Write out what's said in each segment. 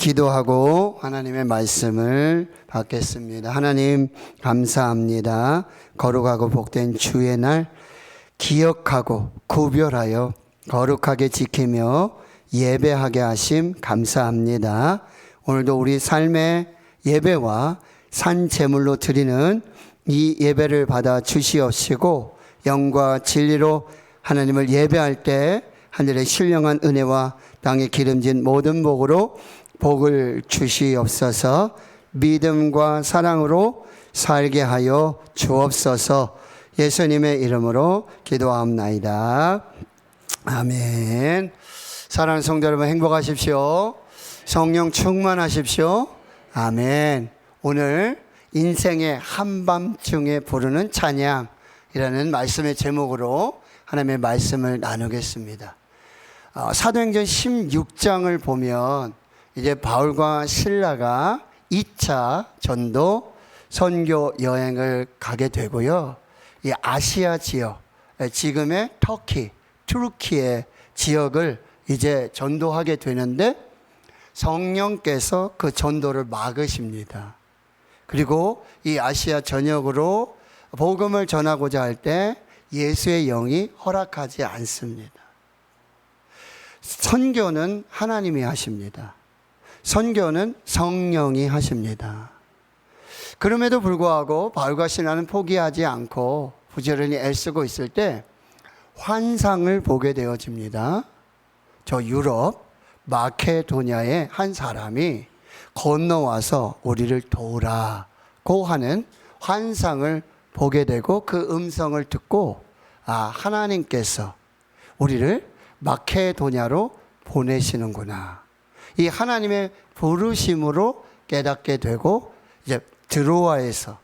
기도하고 하나님의 말씀을 받겠습니다. 하나님 감사합니다. 거룩하고 복된 주의 날 기억하고 구별하여 거룩하게 지키며 예배하게 하심 감사합니다. 오늘도 우리 삶의 예배와 산 제물로 드리는 이 예배를 받아 주시옵시고 영과 진리로 하나님을 예배할 때 하늘의 신령한 은혜와 땅에 기름진 모든 복으로 복을 주시옵소서. 믿음과 사랑으로 살게 하여 주옵소서. 예수님의 이름으로 기도하옵나이다. 아멘. 사랑하는 성도 여러분, 행복하십시오. 성령 충만하십시오. 아멘. 오늘 인생의 한밤중에 부르는 찬양이라는 말씀의 제목으로 하나님의 말씀을 나누겠습니다. 사도행전 16장을 보면 이제 바울과 실라가 2차 전도 선교 여행을 가게 되고요. 이 아시아 지역, 지금의 터키, 투르키의 지역을 이제 전도하게 되는데 성령께서 그 전도를 막으십니다. 그리고 이 아시아 전역으로 복음을 전하고자 할 때 예수의 영이 허락하지 않습니다. 선교는 하나님이 하십니다. 선교는 성령이 하십니다. 그럼에도 불구하고 바울과 실라는 포기하지 않고 부지런히 애쓰고 있을 때 환상을 보게 되어집니다. 저 유럽 마케도냐의 한 사람이 건너와서 우리를 도우라고 하는 환상을 보게 되고 그 음성을 듣고 하나님께서 우리를 마케도냐로 보내시는구나. 이 하나님의 부르심으로 깨닫게 되고 이제 드로아에서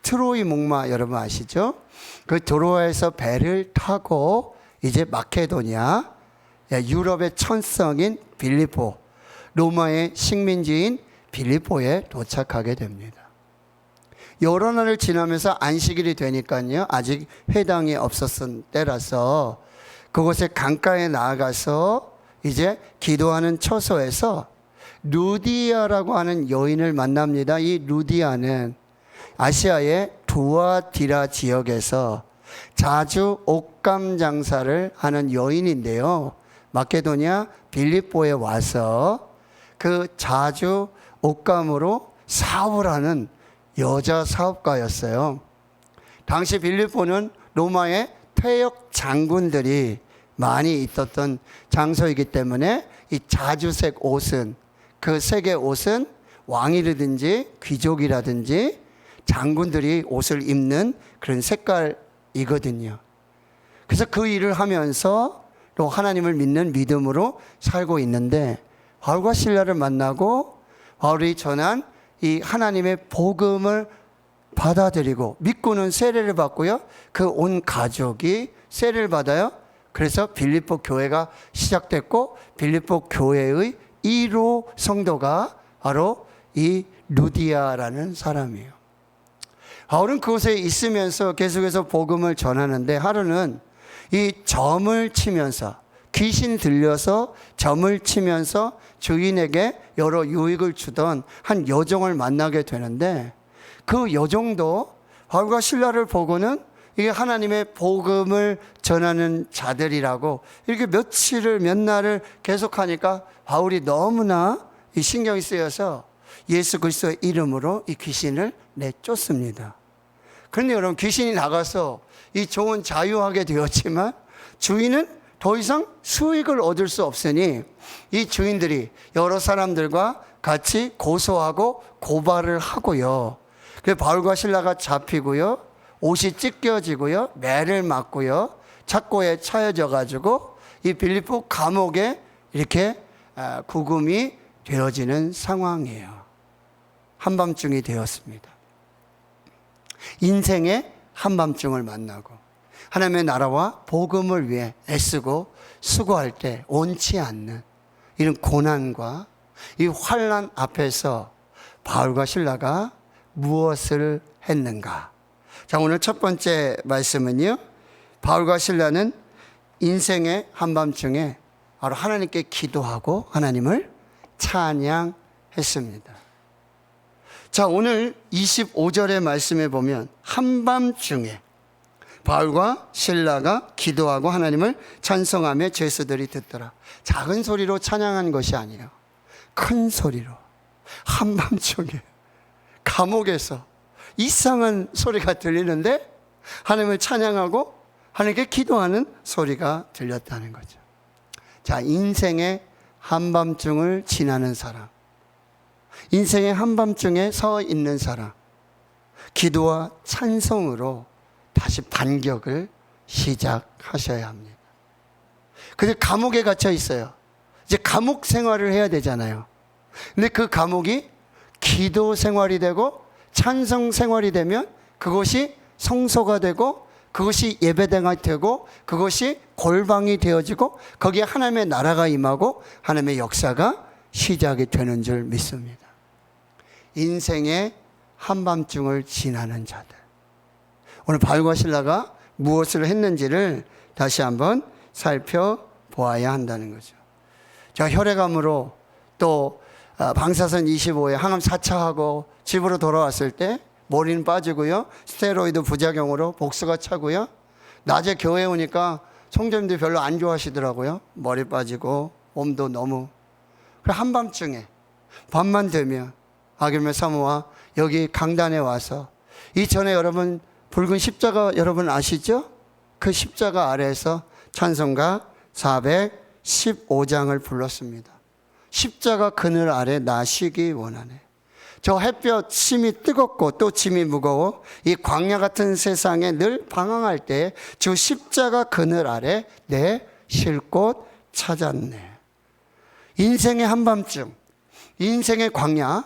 트로이 목마 여러분 아시죠? 그 드로아에서 배를 타고 이제 마케도냐, 유럽의 천성인 빌립보, 로마의 식민지인 빌립보에 도착하게 됩니다. 여러 날을 지나면서 안식일이 되니까요, 아직 회당이 없었던 때라서 그곳에 강가에 나아가서 이제 기도하는 처소에서 루디아라고 하는 여인을 만납니다. 이 루디아는 아시아의 두아디라 지역에서 자주 옷감 장사를 하는 여인인데요. 마케도냐 빌립보에 와서 그 자주 옷감으로 사업을 하는 여자 사업가였어요. 당시 빌립보는 로마의 퇴역 장군들이 많이 있었던 장소이기 때문에 이 자주색 옷은, 그 색의 옷은 왕이라든지 귀족이라든지 장군들이 옷을 입는 그런 색깔이거든요. 그래서 그 일을 하면서 또 하나님을 믿는 믿음으로 살고 있는데 바울과 실라를 만나고 바울이 전한 이 하나님의 복음을 받아들이고 믿고는 세례를 받고요. 그 온 가족이 세례를 받아요. 그래서 빌립보 교회가 시작됐고 빌립보 교회의 1호 성도가 바로 이 루디아라는 사람이에요. 바울은 그곳에 있으면서 계속해서 복음을 전하는데 하루는 이 점을 치면서 귀신 들려서 점을 치면서 주인에게 여러 유익을 주던 한 여종을 만나게 되는데 그 여종도 바울과 실라를 보고는 이게 하나님의 복음을 전하는 자들이라고 이렇게 몇 날을 계속하니까 바울이 너무나 이 신경이 쓰여서 예수 그리스도의 이름으로 이 귀신을 내쫓습니다. 그런데 여러분, 귀신이 나가서 이 종은 자유하게 되었지만 주인은 더 이상 수익을 얻을 수 없으니 이 주인들이 여러 사람들과 같이 고소하고 고발을 하고요. 그래서 바울과 실라가 잡히고요. 옷이 찢겨지고요. 매를 맞고요. 착고에 차여져 가지고 이 빌립보 감옥에 이렇게 구금이 되어지는 상황이에요. 한밤중이 되었습니다. 인생의 한밤중을 만나고 하나님의 나라와 복음을 위해 애쓰고 수고할 때 원치 않는 이런 고난과 이 환난 앞에서 바울과 실라가 무엇을 했는가? 자, 오늘 첫 번째 말씀은요, 바울과 실라는 인생의 한밤중에 바로 하나님께 기도하고 하나님을 찬양했습니다. 했습니다. 자, 오늘 25절의 말씀에 보면 한밤중에 바울과 실라가 기도하고 하나님을 찬송하며 죄수들이 듣더라. 작은 소리로 찬양한 것이 아니에요. 큰 소리로 한밤중에 감옥에서 이상한 소리가 들리는데 하나님을 찬양하고 하나님께 기도하는 소리가 들렸다는 거죠. 자, 인생의 한밤중을 지나는 사람, 인생의 한밤중에 서 있는 사람, 기도와 찬송으로 다시 반격을 시작하셔야 합니다. 근데 감옥에 갇혀 있어요. 이제 감옥 생활을 해야 되잖아요. 근데 그 감옥이 기도 생활이 되고 찬송 생활이 되면 그것이 성소가 되고 그것이 예배당이 되고 그것이 골방이 되어지고 거기에 하나님의 나라가 임하고 하나님의 역사가 시작이 되는 줄 믿습니다. 인생의 한밤중을 지나는 자들, 오늘 바울과 실라가 무엇을 했는지를 다시 한번 살펴보아야 한다는 거죠. 자, 혈액암으로 또 방사선 25에 항암 4차하고 집으로 돌아왔을 때 머리는 빠지고요, 스테로이드 부작용으로 복수가 차고요, 낮에 교회 오니까 성도님들이 별로 안 좋아하시더라고요. 머리 빠지고 몸도 너무. 한밤중에 밤만 되면 아길매 사모와 여기 강단에 와서, 이전에 여러분 붉은 십자가 여러분 아시죠? 그 십자가 아래에서 찬송가 415장을 불렀습니다. 십자가 그늘 아래 나 쉬기 원하네. 저 햇볕 심이 뜨겁고 또 짐이 무거워 이 광야 같은 세상에 늘 방황할 때 주 십자가 그늘 아래 내 쉴 곳 찾았네. 인생의 한밤중, 인생의 광야,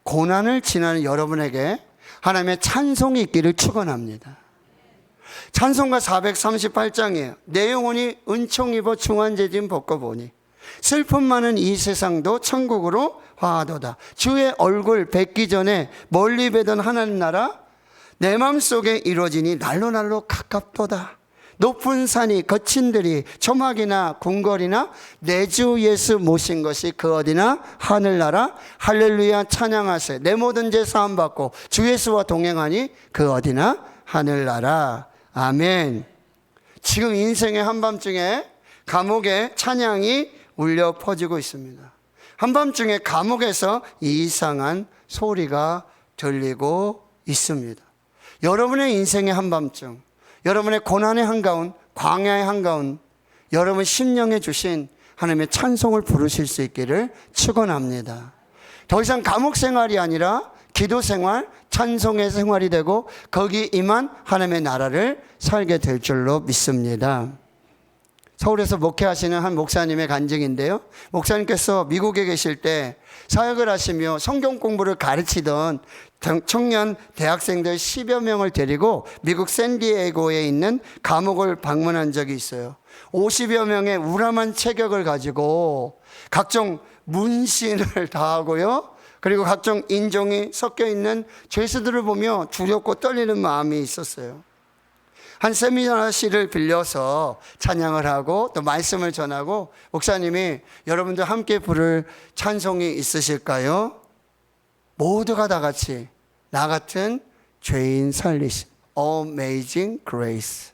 고난을 지나는 여러분에게 하나님의 찬송이 있기를 축원합니다. 찬송가 438장이에요. 내 영혼이 은총 입어 중환제진 벗고 보니 슬픔 많은 이 세상도 천국으로 화하도다. 주의 얼굴 뵙기 전에 멀리 뵈던 하나님 나라 내 맘속에 이루어지니 날로 날로 가깝도다. 높은 산이 거친 들이 초막이나 궁궐이나 내 주 예수 모신 것이 그 어디나 하늘나라. 할렐루야 찬양하세. 내 모든 죄 사함 받고 주 예수와 동행하니 그 어디나 하늘나라. 아멘. 지금 인생의 한밤중에 감옥에 찬양이 울려 퍼지고 있습니다. 한밤중에 감옥에서 이상한 소리가 들리고 있습니다. 여러분의 인생의 한밤중, 여러분의 고난의 한가운, 광야의 한가운, 여러분 심령에 주신 하나님의 찬송을 부르실 수 있기를 축원합니다. 더 이상 감옥 생활이 아니라 기도 생활, 찬송의 생활이 되고 거기 임한 하나님의 나라를 살게 될 줄로 믿습니다. 서울에서 목회하시는 한 목사님의 간증인데요, 목사님께서 미국에 계실 때 사역을 하시며 성경 공부를 가르치던 청년 대학생들 10여 명을 데리고 미국 샌디에고에 있는 감옥을 방문한 적이 있어요. 50여 명의 우람한 체격을 가지고 각종 문신을 다 하고요, 그리고 각종 인종이 섞여 있는 죄수들을 보며 두렵고 떨리는 마음이 있었어요. 한 세미나실을 빌려서 찬양을 하고 또 말씀을 전하고, 목사님이 여러분들 함께 부를 찬송이 있으실까요? 모두가 다 같이 나 같은 죄인 살리심, Amazing Grace.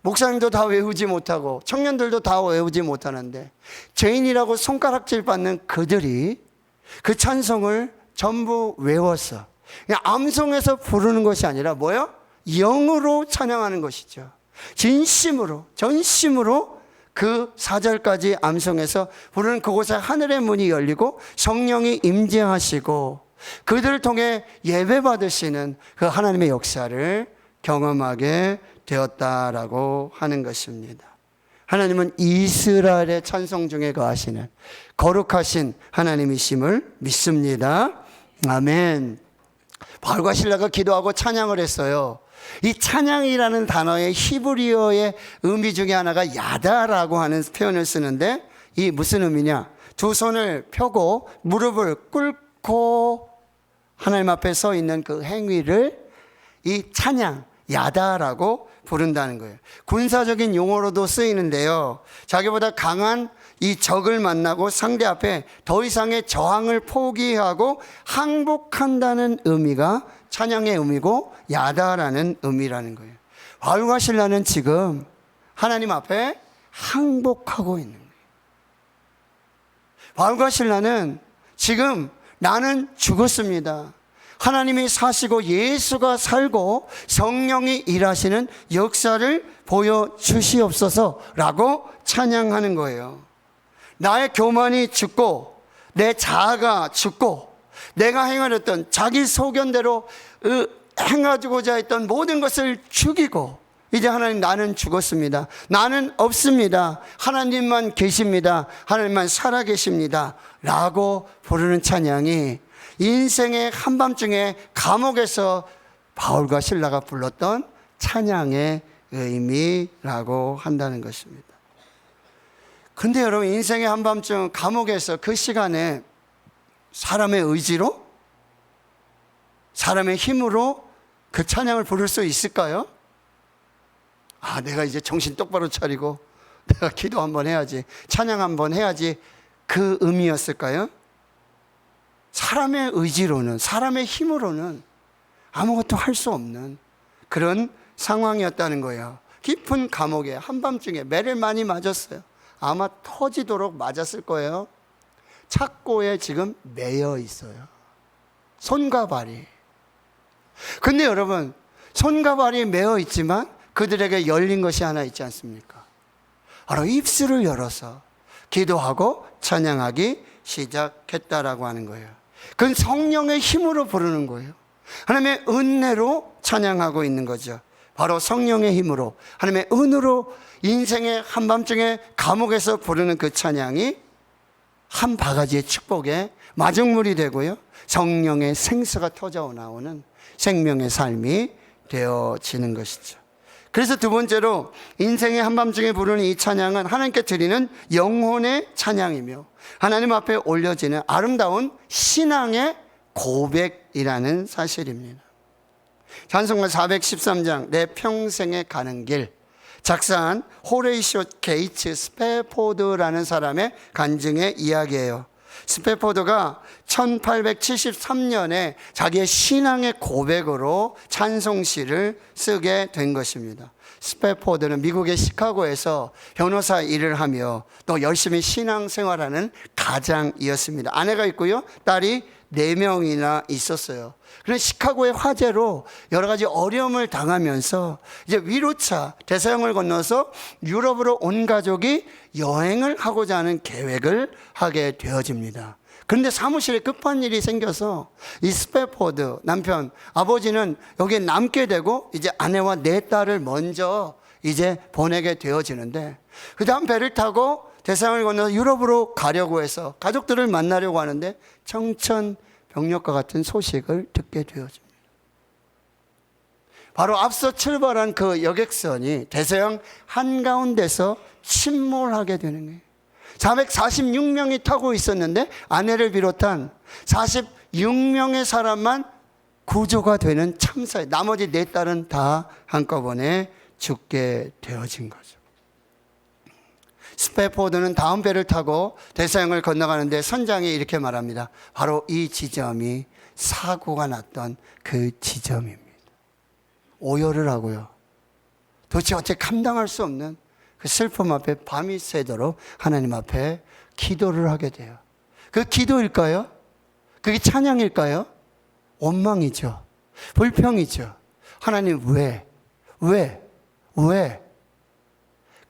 목사님도 다 외우지 못하고 청년들도 다 외우지 못하는데 죄인이라고 손가락질 받는 그들이 그 찬송을 전부 외워서 그냥 암송해서 부르는 것이 아니라 뭐요? 영으로 찬양하는 것이죠. 진심으로, 전심으로 그 4절까지 암송해서 부르는 그곳에 하늘의 문이 열리고 성령이 임재하시고 그들을 통해 예배 받으시는 그 하나님의 역사를 경험하게 되었다라고 하는 것입니다. 하나님은 이스라엘의 찬송 중에 거하시는 거룩하신 하나님이심을 믿습니다. 아멘. 바울과 실라가 기도하고 찬양을 했어요. 이 찬양이라는 단어의 히브리어의 의미 중에 하나가 야다라고 하는 표현을 쓰는데, 이 무슨 의미냐? 두 손을 펴고 무릎을 꿇고 하나님 앞에 서 있는 그 행위를 이 찬양, 야다라고 부른다는 거예요. 군사적인 용어로도 쓰이는데요, 자기보다 강한 이 적을 만나고 상대 앞에 더 이상의 저항을 포기하고 항복한다는 의미가 찬양의 의미고 야다라는 의미라는 거예요. 바울과 실라는 지금 하나님 앞에 항복하고 있는 거예요. 바울과 실라는 지금 나는 죽었습니다. 하나님이 사시고 예수가 살고 성령이 일하시는 역사를 보여주시옵소서라고 찬양하는 거예요. 나의 교만이 죽고 내 자아가 죽고 내가 행하였던 자기 소견대로 행하고자 했던 모든 것을 죽이고 이제 하나님 나는 죽었습니다. 나는 없습니다. 하나님만 계십니다. 하나님만 살아계십니다. 라고 부르는 찬양이 인생의 한밤중에 감옥에서 바울과 실라가 불렀던 찬양의 의미라고 한다는 것입니다. 근데 여러분, 인생의 한밤중 감옥에서 그 시간에 사람의 의지로, 사람의 힘으로 그 찬양을 부를 수 있을까요? 아, 내가 이제 정신 똑바로 차리고 내가 기도 한번 해야지, 찬양 한번 해야지, 그 의미였을까요? 사람의 의지로는, 사람의 힘으로는 아무것도 할 수 없는 그런 상황이었다는 거예요. 깊은 감옥에 한밤중에 매를 많이 맞았어요. 아마 터지도록 맞았을 거예요. 착고에 지금 매여 있어요. 손과 발이. 근데 여러분, 손과 발이 매여 있지만 그들에게 열린 것이 하나 있지 않습니까? 바로 입술을 열어서 기도하고 찬양하기 시작했다라고 하는 거예요. 그건 성령의 힘으로 부르는 거예요. 하나님의 은혜로 찬양하고 있는 거죠. 바로 성령의 힘으로, 하나님의 은으로 인생의 한밤중에 감옥에서 부르는 그 찬양이 한 바가지의 축복에 마중물이 되고요, 성령의 생수가 터져 나오는 생명의 삶이 되어지는 것이죠. 그래서 두 번째로 인생의 한밤중에 부르는 이 찬양은 하나님께 드리는 영혼의 찬양이며 하나님 앞에 올려지는 아름다운 신앙의 고백이라는 사실입니다. 찬송가 413장 내 평생에 가는 길, 작사한 호레이쇼 게이츠 스패포드라는 사람의 간증의 이야기예요. 스패포드가 1873년에 자기의 신앙의 고백으로 찬송시를 쓰게 된 것입니다. 스패포드는 미국의 시카고에서 변호사 일을 하며 또 열심히 신앙생활하는 가장이었습니다. 아내가 있고요, 딸이 4명이나 있었어요. 그런데 시카고의 화재로 여러 가지 어려움을 당하면서 이제 위로차 대서양을 건너서 유럽으로 온 가족이 여행을 하고자 하는 계획을 하게 되어집니다. 그런데 사무실에 급한 일이 생겨서 이 스패포드 남편, 아버지는 여기에 남게 되고 이제 아내와 4딸을 먼저 이제 보내게 되어지는데, 그 다음 배를 타고 대서양을 건너서 유럽으로 가려고 해서 가족들을 만나려고 하는데 청천벽력과 같은 소식을 듣게 되어집니다. 바로 앞서 출발한 그 여객선이 대서양 한가운데서 침몰하게 되는 거예요. 446명이 타고 있었는데 아내를 비롯한 46명의 사람만 구조가 되는 참사에 나머지 4딸은 다 한꺼번에 죽게 되어진 거죠. 스패포드는 다음 배를 타고 대서양을 건너가는데 선장이 이렇게 말합니다. 바로 이 지점이 사고가 났던 그 지점입니다. 오열을 하고요, 도대체 어떻게 감당할 수 없는 그 슬픔 앞에 밤이 새도록 하나님 앞에 기도를 하게 돼요. 그 기도일까요? 그게 찬양일까요? 원망이죠. 불평이죠. 하나님 왜?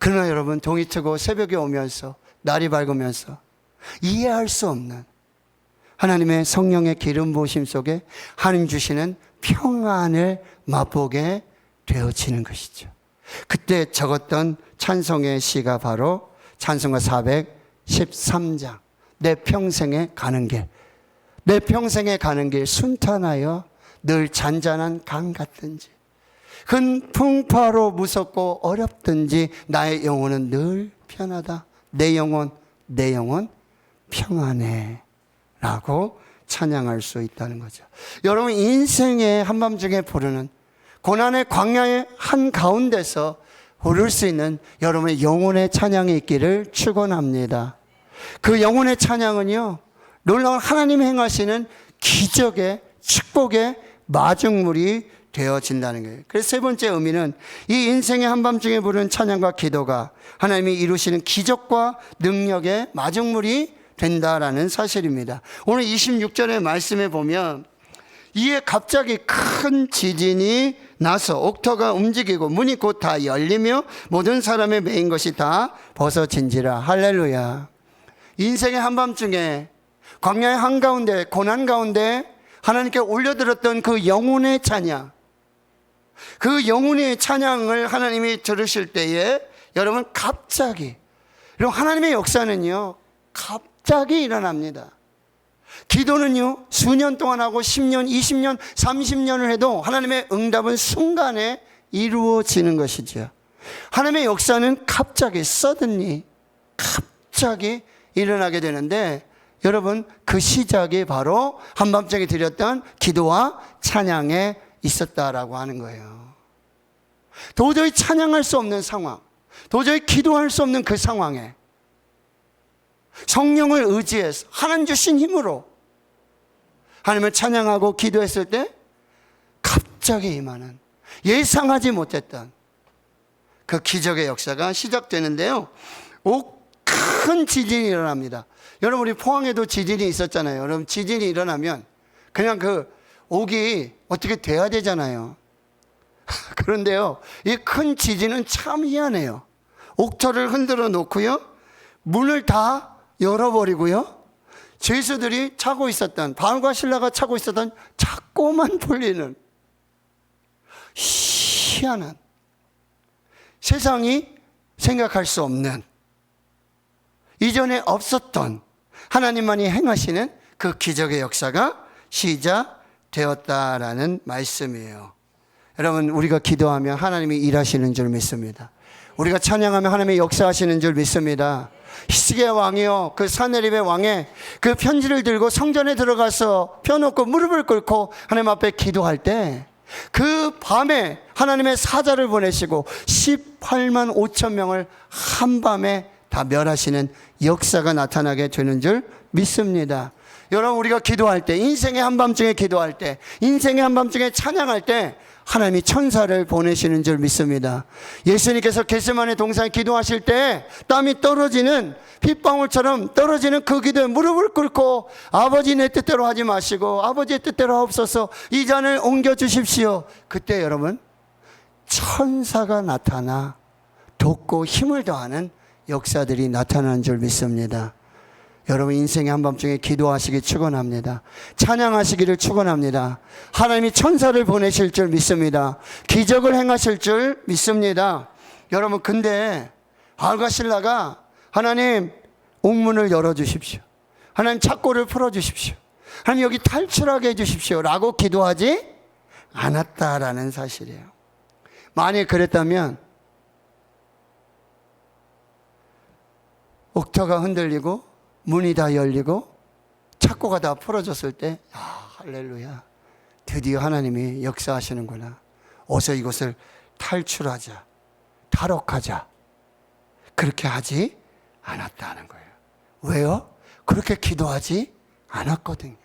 그러나 여러분, 동이 트고 새벽에 오면서 날이 밝으면서 이해할 수 없는 하나님의 성령의 기름 부으심 속에 하나님 주시는 평안을 맛보게 되어지는 것이죠. 그때 적었던 찬송의 시가 바로 찬송가 413장 내 평생에 가는 길. 내 평생에 가는 길 순탄하여 늘 잔잔한 강 같든지 큰 풍파로 무섭고 어렵든지 나의 영혼은 늘 편하다. 내 영혼 평안해 라고 찬양할 수 있다는 거죠. 여러분, 인생의 한밤중에 부르는 고난의 광야의 한가운데서 부를 수 있는 여러분의 영혼의 찬양이 있기를 축원합니다. 그 영혼의 찬양은요, 놀라운 하나님이 행하시는 기적의 축복의 마중물이 되어진다는 거예요. 그래서 세 번째 의미는 이 인생의 한밤중에 부르는 찬양과 기도가 하나님이 이루시는 기적과 능력의 마중물이 된다라는 사실입니다. 오늘 26절의 말씀에 보면 이에 갑자기 큰 지진이 나서 옥터가 움직이고 문이 곧 다 열리며 모든 사람의 매인 것이 다 벗어진지라. 할렐루야. 인생의 한밤중에 광야의 한가운데 고난 가운데 하나님께 올려드렸던 그 영혼의 찬양, 그 영혼의 찬양을 하나님이 들으실 때에 여러분 갑자기, 여러분 하나님의 역사는요 갑자기 일어납니다. 기도는요 수년 동안 하고 10년, 20년, 30년을 해도 하나님의 응답은 순간에 이루어지는 것이죠. 하나님의 역사는 갑자기 suddenly 갑자기 일어나게 되는데 여러분 그 시작이 바로 한밤중에 드렸던 기도와 찬양에 있었다라고 하는 거예요. 도저히 찬양할 수 없는 상황, 도저히 기도할 수 없는 그 상황에 성령을 의지해서 하나님 주신 힘으로 하나님을 찬양하고 기도했을 때 갑자기 임하는 예상하지 못했던 그 기적의 역사가 시작되는데요. 큰 지진이 일어납니다. 여러분 우리 포항에도 지진이 있었잖아요. 여러분 지진이 일어나면 그냥 그 옥이 어떻게 돼야 되잖아요. 그런데요 이 큰 지진은 참 희한해요. 옥터를 흔들어 놓고요 문을 다 열어버리고요 죄수들이 차고 있었던, 바울과 실라가 차고 있었던 자꾸만 풀리는 희한한, 세상이 생각할 수 없는, 이전에 없었던 하나님만이 행하시는 그 기적의 역사가 시작되었다라는 말씀이에요. 여러분 우리가 기도하면 하나님이 일하시는 줄 믿습니다. 우리가 찬양하면 하나님의 역사하시는 줄 믿습니다. 히스기야 왕이요 그 사네립의 왕의 그 편지를 들고 성전에 들어가서 펴놓고 무릎을 꿇고 하나님 앞에 기도할 때 그 밤에 하나님의 사자를 보내시고 18만 5천 명을 한밤에 다 멸하시는 역사가 나타나게 되는 줄 믿습니다. 여러분 우리가 기도할 때, 인생의 한밤중에 기도할 때, 인생의 한밤중에 찬양할 때 하나님이 천사를 보내시는 줄 믿습니다. 예수님께서 겟세마네 동산에 기도하실 때 땀이 떨어지는 핏방울처럼 떨어지는 그 기도에 무릎을 꿇고 아버지 내 뜻대로 하지 마시고 아버지의 뜻대로 하옵소서, 이 잔을 옮겨주십시오. 그때 여러분 천사가 나타나 돕고 힘을 더하는 역사들이 나타나는 줄 믿습니다. 여러분 인생의 한밤중에 기도하시기 축원합니다. 찬양하시기를 축원합니다. 하나님이 천사를 보내실 줄 믿습니다. 기적을 행하실 줄 믿습니다. 여러분 근데 바울과 실라가 하나님 옥문을 열어주십시오, 하나님 착고를 풀어주십시오, 하나님 여기 탈출하게 해주십시오 라고 기도하지 않았다라는 사실이에요. 만일 그랬다면 옥터가 흔들리고 문이 다 열리고 착고가 다 풀어졌을 때 할렐루야, 드디어 하나님이 역사하시는구나, 어서 이곳을 탈출하자, 탈옥하자, 그렇게 하지 않았다는 거예요. 왜요? 그렇게 기도하지 않았거든요.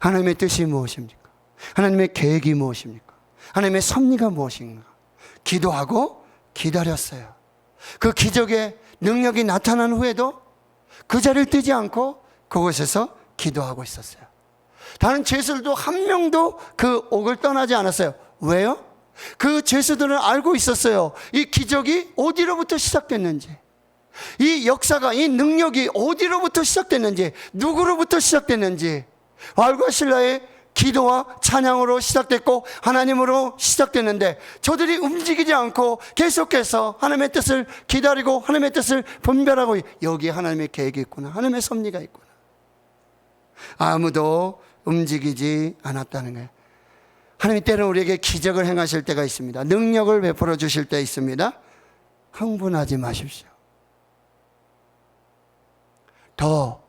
하나님의 뜻이 무엇입니까? 하나님의 계획이 무엇입니까? 하나님의 섭리가 무엇인가? 기도하고 기다렸어요. 그 기적의 능력이 나타난 후에도 그 자리를 뜨지 않고 그곳에서 기도하고 있었어요. 다른 죄수들도 한 명도 그 옥을 떠나지 않았어요. 왜요? 그 죄수들은 알고 있었어요. 이 기적이 어디로부터 시작됐는지, 이 역사가, 이 능력이 어디로부터 시작됐는지, 누구로부터 시작됐는지. 바울과 실라의 기도와 찬양으로 시작됐고 하나님으로 시작됐는데 저들이 움직이지 않고 계속해서 하나님의 뜻을 기다리고 하나님의 뜻을 분별하고, 여기에 하나님의 계획이 있구나, 하나님의 섭리가 있구나. 아무도 움직이지 않았다는 거예요. 하나님이 때로는 우리에게 기적을 행하실 때가 있습니다. 능력을 베풀어 주실 때 있습니다. 흥분하지 마십시오. 더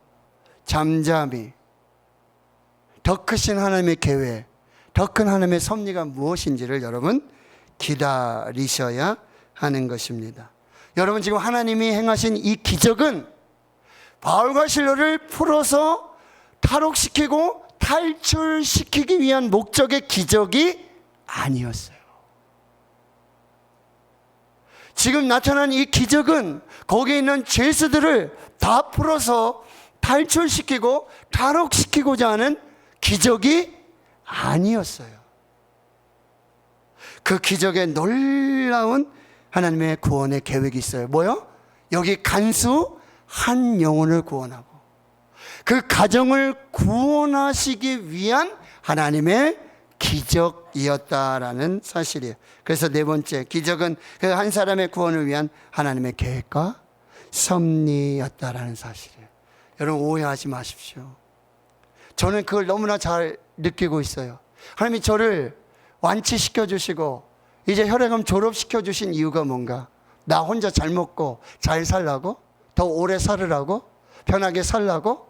잠잠히 더 크신 하나님의 계획, 더 큰 하나님의 섭리가 무엇인지를 여러분 기다리셔야 하는 것입니다. 여러분 지금 하나님이 행하신 이 기적은 바울과 실로를 풀어서 탈옥시키고 탈출시키기 위한 목적의 기적이 아니었어요. 지금 나타난 이 기적은 거기에 있는 죄수들을 다 풀어서 탈출시키고 탈옥시키고자 하는 기적이 아니었어요. 그 기적에 놀라운 하나님의 구원의 계획이 있어요. 뭐요? 여기 간수 한 영혼을 구원하고 그 가정을 구원하시기 위한 하나님의 기적이었다라는 사실이에요. 그래서 네 번째, 기적은 그 한 사람의 구원을 위한 하나님의 계획과 섭리였다라는 사실이에요. 여러분 오해하지 마십시오. 저는 그걸 너무나 잘 느끼고 있어요. 하나님이 저를 완치시켜 주시고 이제 혈액암 졸업시켜 주신 이유가 뭔가? 나 혼자 잘 먹고 잘 살라고? 더 오래 살으라고? 편하게 살라고?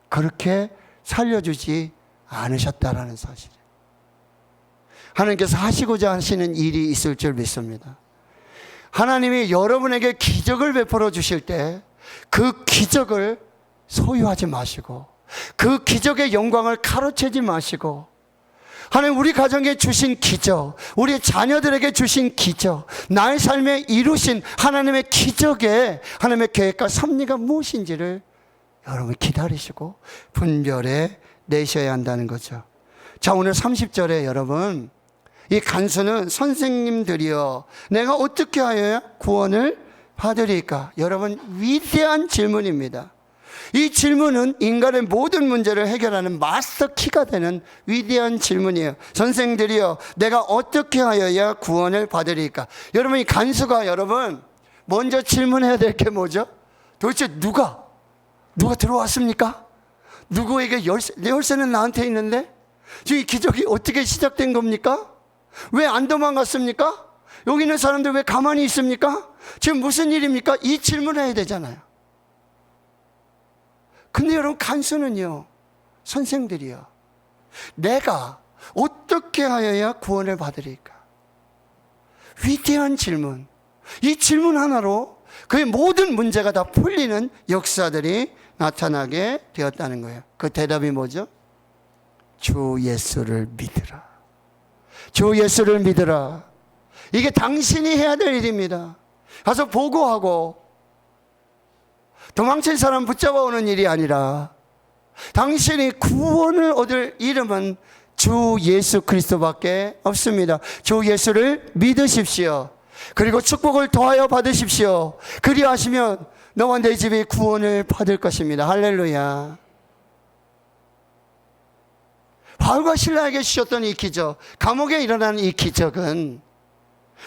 그렇게 살려주지 않으셨다라는 사실이에요. 하나님께서 하시고자 하시는 일이 있을 줄 믿습니다. 하나님이 여러분에게 기적을 베풀어 주실 때 그 기적을 소유하지 마시고 그 기적의 영광을 가로채지 마시고 하나님 우리 가정에 주신 기적, 우리 자녀들에게 주신 기적, 나의 삶에 이루신 하나님의 기적에 하나님의 계획과 섭리가 무엇인지를 여러분 기다리시고 분별해 내셔야 한다는 거죠. 자, 오늘 30절에 여러분 이 간수는 선생님들이여 내가 어떻게 하여야 구원을 받으리까? 여러분 위대한 질문입니다. 이 질문은 인간의 모든 문제를 해결하는 마스터 키가 되는 위대한 질문이에요. 선생들이여 내가 어떻게 하여야 구원을 받으리까? 여러분 이 간수가 여러분 먼저 질문해야 될 게 뭐죠? 도대체 누가 들어왔습니까? 누구에게 내 열쇠는 나한테 있는데 지금 이 기적이 어떻게 시작된 겁니까? 왜 안 도망갔습니까? 여기 있는 사람들 왜 가만히 있습니까? 지금 무슨 일입니까? 이 질문을 해야 되잖아요. 근데 여러분 간수는요, 선생들이요, 내가 어떻게 하여야 구원을 받으리까? 위대한 질문. 이 질문 하나로 그의 모든 문제가 다 풀리는 역사들이 나타나게 되었다는 거예요. 그 대답이 뭐죠? 주 예수를 믿으라. 주 예수를 믿으라. 이게 당신이 해야 될 일입니다. 가서 보고하고 도망친 사람 붙잡아 오는 일이 아니라 당신이 구원을 얻을 이름은 주 예수 그리스도밖에 없습니다. 주 예수를 믿으십시오. 그리고 축복을 더하여 받으십시오. 그리하시면 너와 내 집이 구원을 받을 것입니다. 할렐루야. 바울과 신라에게 주셨던 이 기적, 감옥에 일어난 이 기적은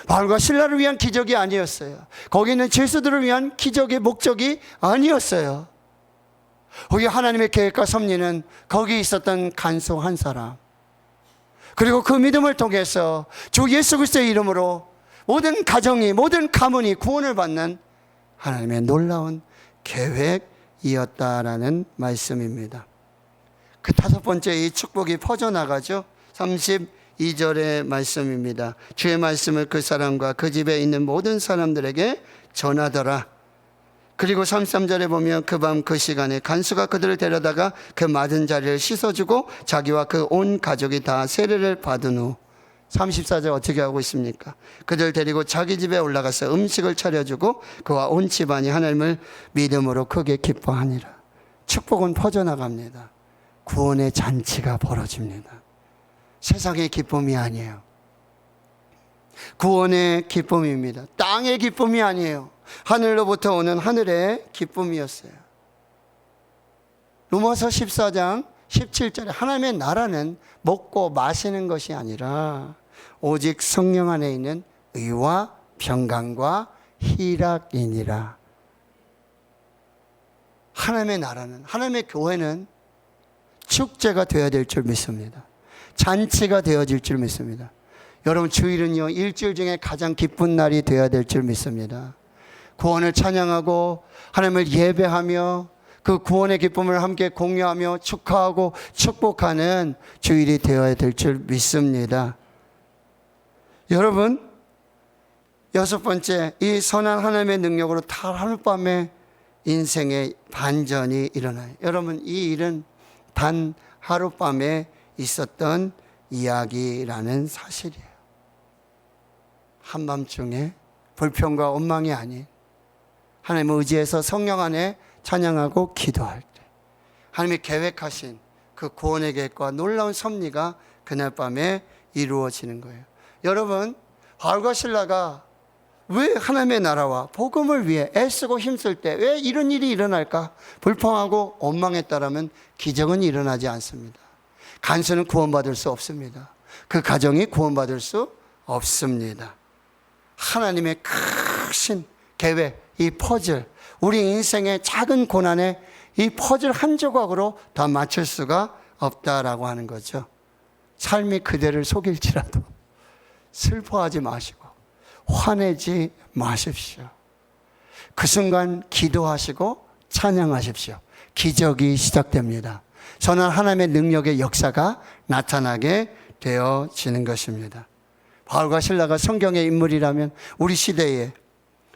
바울과 신라를 위한 기적이 아니었어요. 거기 있는 죄수들을 위한 기적의 목적이 아니었어요. 거기 하나님의 계획과 섭리는 거기 있었던 간수 한 사람, 그리고 그 믿음을 통해서 주 예수 그리스도의 이름으로 모든 가정이, 모든 가문이 구원을 받는 하나님의 놀라운 계획이었다라는 말씀입니다. 그 다섯 번째 이 축복이 퍼져나가죠. 32절의 말씀입니다. 주의 말씀을 그 사람과 그 집에 있는 모든 사람들에게 전하더라. 그리고 33절에 보면 그 밤 그 시간에 간수가 그들을 데려다가 그 맞은 자리를 씻어주고 자기와 그 온 가족이 다 세례를 받은 후 34절 어떻게 하고 있습니까? 그들 데리고 자기 집에 올라가서 음식을 차려주고 그와 온 집안이 하나님을 믿음으로 크게 기뻐하니라. 축복은 퍼져나갑니다. 구원의 잔치가 벌어집니다. 세상의 기쁨이 아니에요. 구원의 기쁨입니다. 땅의 기쁨이 아니에요. 하늘로부터 오는 하늘의 기쁨이었어요. 로마서 14장 17절에 하나님의 나라는 먹고 마시는 것이 아니라 오직 성령 안에 있는 의와 평강과 희락이니라. 하나님의 나라는, 하나님의 교회는 축제가 되어야 될 줄 믿습니다. 잔치가 되어질 줄 믿습니다. 여러분 주일은요, 일주일 중에 가장 기쁜 날이 되어야 될 줄 믿습니다. 구원을 찬양하고 하나님을 예배하며 그 구원의 기쁨을 함께 공유하며 축하하고 축복하는 주일이 되어야 될 줄 믿습니다. 여러분, 여섯 번째, 이 선한 하나님의 능력으로 단 하룻밤에 인생의 반전이 일어나요. 여러분, 이 일은 단 하룻밤에 있었던 이야기라는 사실이에요. 한밤중에 불평과 원망이 아닌 하나님을 의지해서 성령 안에 찬양하고 기도할 때 하나님이 계획하신 그 구원의 계획과 놀라운 섭리가 그날 밤에 이루어지는 거예요. 여러분, 바울과 실라가 왜 하나님의 나라와 복음을 위해 애쓰고 힘쓸 때 왜 이런 일이 일어날까? 불평하고 원망했다라면 기적은 일어나지 않습니다. 간수는 구원받을 수 없습니다. 그 가정이 구원받을 수 없습니다. 하나님의 크신 계획, 이 퍼즐, 우리 인생의 작은 고난에 이 퍼즐 한 조각으로 다 맞출 수가 없다라고 하는 거죠. 삶이 그대를 속일지라도 슬퍼하지 마시고 화내지 마십시오. 그 순간 기도하시고 찬양하십시오. 기적이 시작됩니다. 선한 하나님의 능력의 역사가 나타나게 되어지는 것입니다. 바울과 실라가 성경의 인물이라면 우리 시대에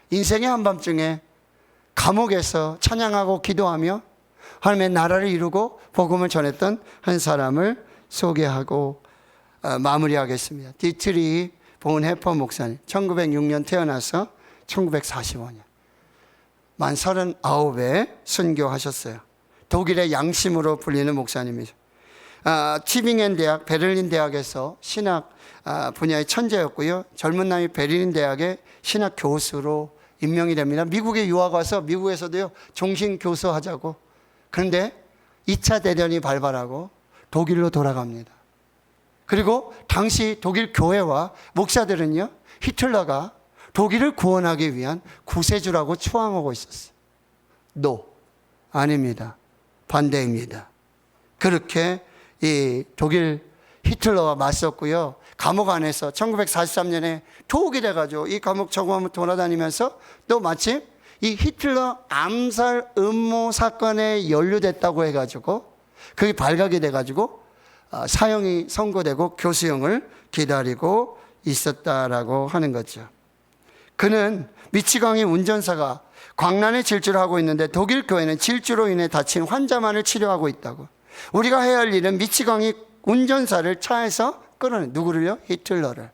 인생의 한밤중에 감옥에서 찬양하고 기도하며 하나님의 나라를 이루고 복음을 전했던 한 사람을 소개하고 마무리하겠습니다. 디트리 본해퍼 목사님, 1906년 태어나서 1945년 만 39에 순교하셨어요. 독일의 양심으로 불리는 목사님이죠. 티빙엔 대학, 베를린 대학에서 신학 분야의 천재였고요. 젊은 나이 베를린 대학의 신학 교수로 임명이 됩니다. 미국에 유학 와서 미국에서도요 종신 교수 하자고. 그런데 2차 대전이 발발하고 독일로 돌아갑니다. 그리고 당시 독일 교회와 목사들은요 히틀러가 독일을 구원하기 위한 구세주라고 추앙하고 있었어요. 노, 아닙니다. 반대입니다. 그렇게 이 독일 히틀러와 맞섰고요. 감옥 안에서 1943년에 투옥이 돼가지고 이 감옥 저감을 돌아다니면서 또 마침 이 히틀러 암살 음모 사건에 연루됐다고 해가지고 그게 발각이 돼가지고 사형이 선고되고 교수형을 기다리고 있었다라고 하는 거죠. 그는 미치광이 운전사가 광란의 질주를 하고 있는데 독일 교회는 질주로 인해 다친 환자만을 치료하고 있다고. 우리가 해야 할 일은 미치광이 운전사를 차에서 끌어내. 누구를요? 히틀러를.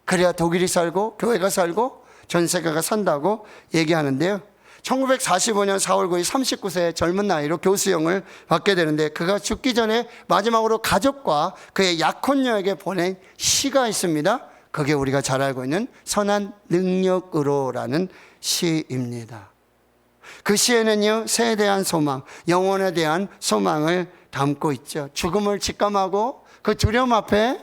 그래야 독일이 살고 교회가 살고 전 세계가 산다고 얘기하는데요. 1945년 4월 9일 39세 젊은 나이로 교수형을 받게 되는데 그가 죽기 전에 마지막으로 가족과 그의 약혼녀에게 보낸 시가 있습니다. 그게 우리가 잘 알고 있는 선한 능력으로라는 시입니다. 그 시에는요 새에 대한 소망, 영혼에 대한 소망을 담고 있죠. 죽음을 직감하고 그 두려움 앞에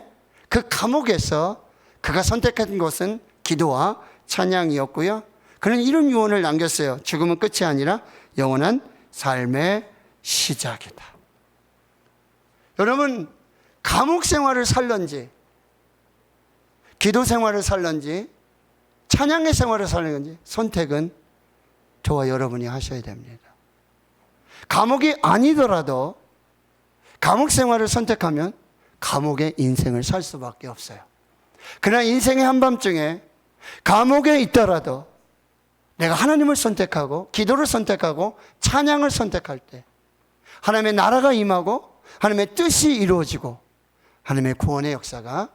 그 감옥에서 그가 선택한 것은 기도와 찬양이었고요. 그는 이런 유언을 남겼어요. 죽음은 끝이 아니라 영원한 삶의 시작이다. 여러분, 감옥 생활을 살런지 기도 생활을 살런지 찬양의 생활을 살는지 선택은 저와 여러분이 하셔야 됩니다. 감옥이 아니더라도 감옥 생활을 선택하면 감옥의 인생을 살 수밖에 없어요. 그러나 인생의 한밤중에 감옥에 있더라도 내가 하나님을 선택하고 기도를 선택하고 찬양을 선택할 때 하나님의 나라가 임하고 하나님의 뜻이 이루어지고 하나님의 구원의 역사가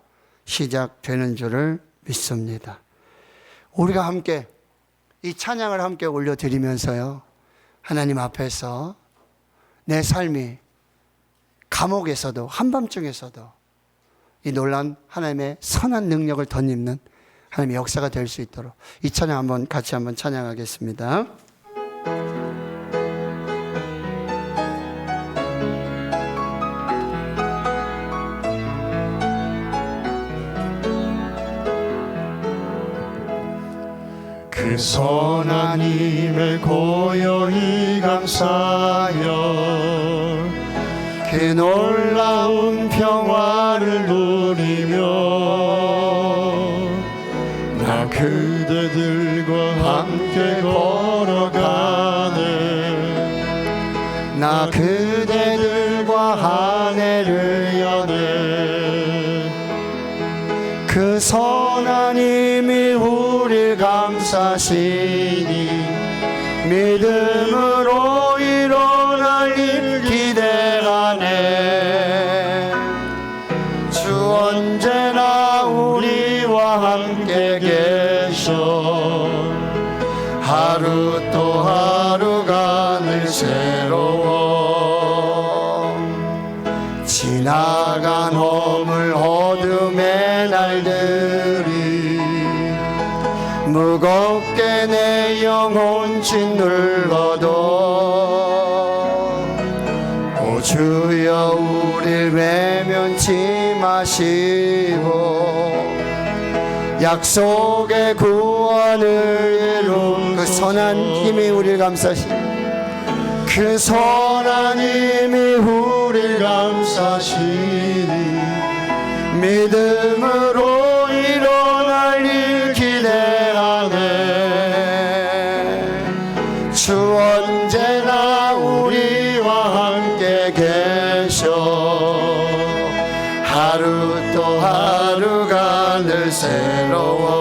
시작되는 줄을 믿습니다. 우리가 함께 이 찬양을 함께 올려드리면서요 하나님 앞에서 내 삶이 감옥에서도 한밤중에서도 이 놀라운 하나님의 선한 능력을 덧입는 하나님의 역사가 될 수 있도록 이 찬양 같이 한번 찬양하겠습니다. 그 선한 힘에 고요히 감사하여 그 놀라운 평화를 누리며 나 그대들과 함께 걸어가네. 나 그대들과 한 해를 여네. 그 선한 힘이 우리 우릴 감싸시니 믿음으로 일어날 일 기대하네. 주 언제나 우리와 함께 계셔. 하루 또 하루가 늘 새로워. 지나간 허물 어둠의 날들이 무겁게 내 영혼 짓눌러도 오 주여 우릴 외면치 마시고 약속의 구원을 이룬 그 선한 힘이 우리를 감싸시니 그 선한 힘이 우리를 감싸시니 믿음으로 일어날 일 기대하네. 주 언제나 우리와 함께 계셔. 하루 또 하루가 늘 새로워.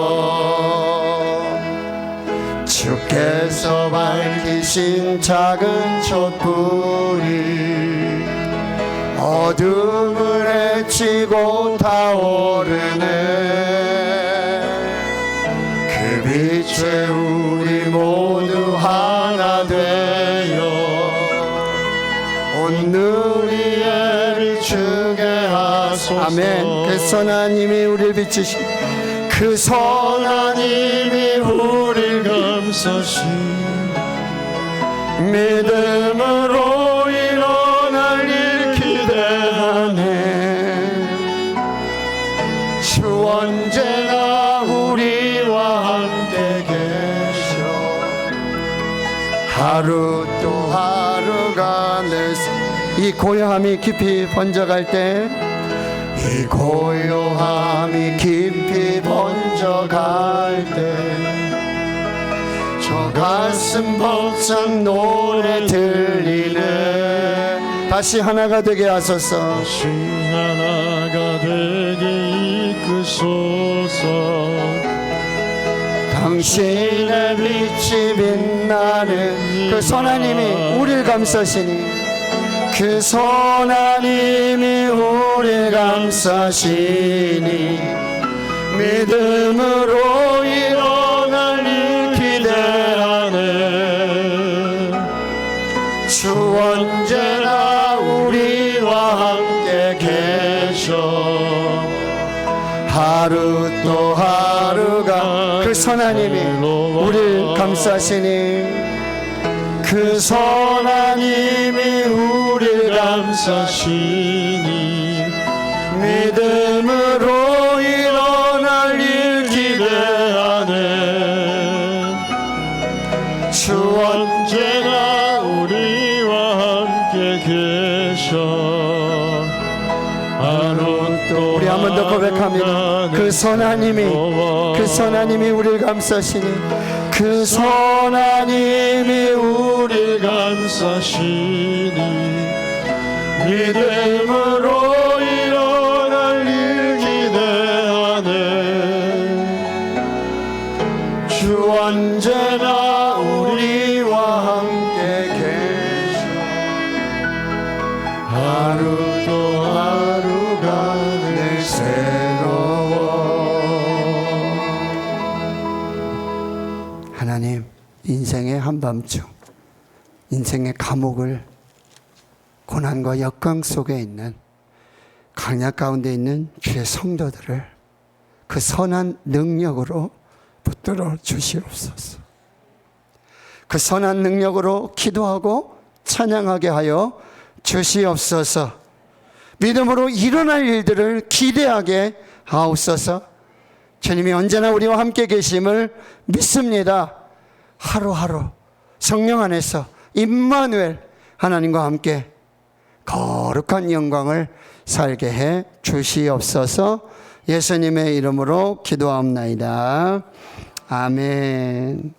주께서 밝히신 작은 촛불이 어둠을 헤치고 타오르네. 그 빛에 우리 모두 하나 되어 온누리 예를 주게 하소서. 아멘. 그 선한 힘이 우리를 비추시 그 선한 힘이 우리를 감싸시 믿음으로 일어날 일 기대하네. 주 언제나 우리와 함께 계셔. 하루 또 하루가 늘 이 고요함이 깊이 번져갈 때 이 고요함이 깊이 번져갈 때 저 가슴 벅찬 노래 들리네. 다시 하나가 되게 하소서. 다시 하나가 되게 이끄소서. 당신의 빛이 빛나는 그 선한 힘이 우리를 감싸시니 그 선한 힘이 우리를 감싸시니 믿음으로 일어날 일 기대하네. 주 언제나 우리와 함께 계셔. 하루 또 하루가 그 선한 힘이 우리를 감싸시니 그 선한 힘이 우리를 감싸시니 믿음으로 일어날 일 기대하네. 주 언제나 우리와 함께 계셔. 하루 또 우리 한 번 더 고백합니다. 그 선한 힘이 우리를 감싸시니 그 선한 힘이 우리를 감싸시니 믿음으로 일어날 일 기대하네. 주 언제나 우리와 함께 계셔. 하루 또 하루가 늘 새로워. 하나님, 인생의 한밤중 인생의 감옥을 고난과 역경 속에 있는 강약 가운데 있는 주의 성도들을 그 선한 능력으로 붙들어 주시옵소서. 그 선한 능력으로 기도하고 찬양하게 하여 주시옵소서. 믿음으로 일어날 일들을 기대하게 하옵소서. 주님이 언제나 우리와 함께 계심을 믿습니다. 하루하루 성령 안에서 임마누엘 하나님과 함께 거룩한 영광을 살게 해 주시옵소서. 예수님의 이름으로 기도하옵나이다. 아멘.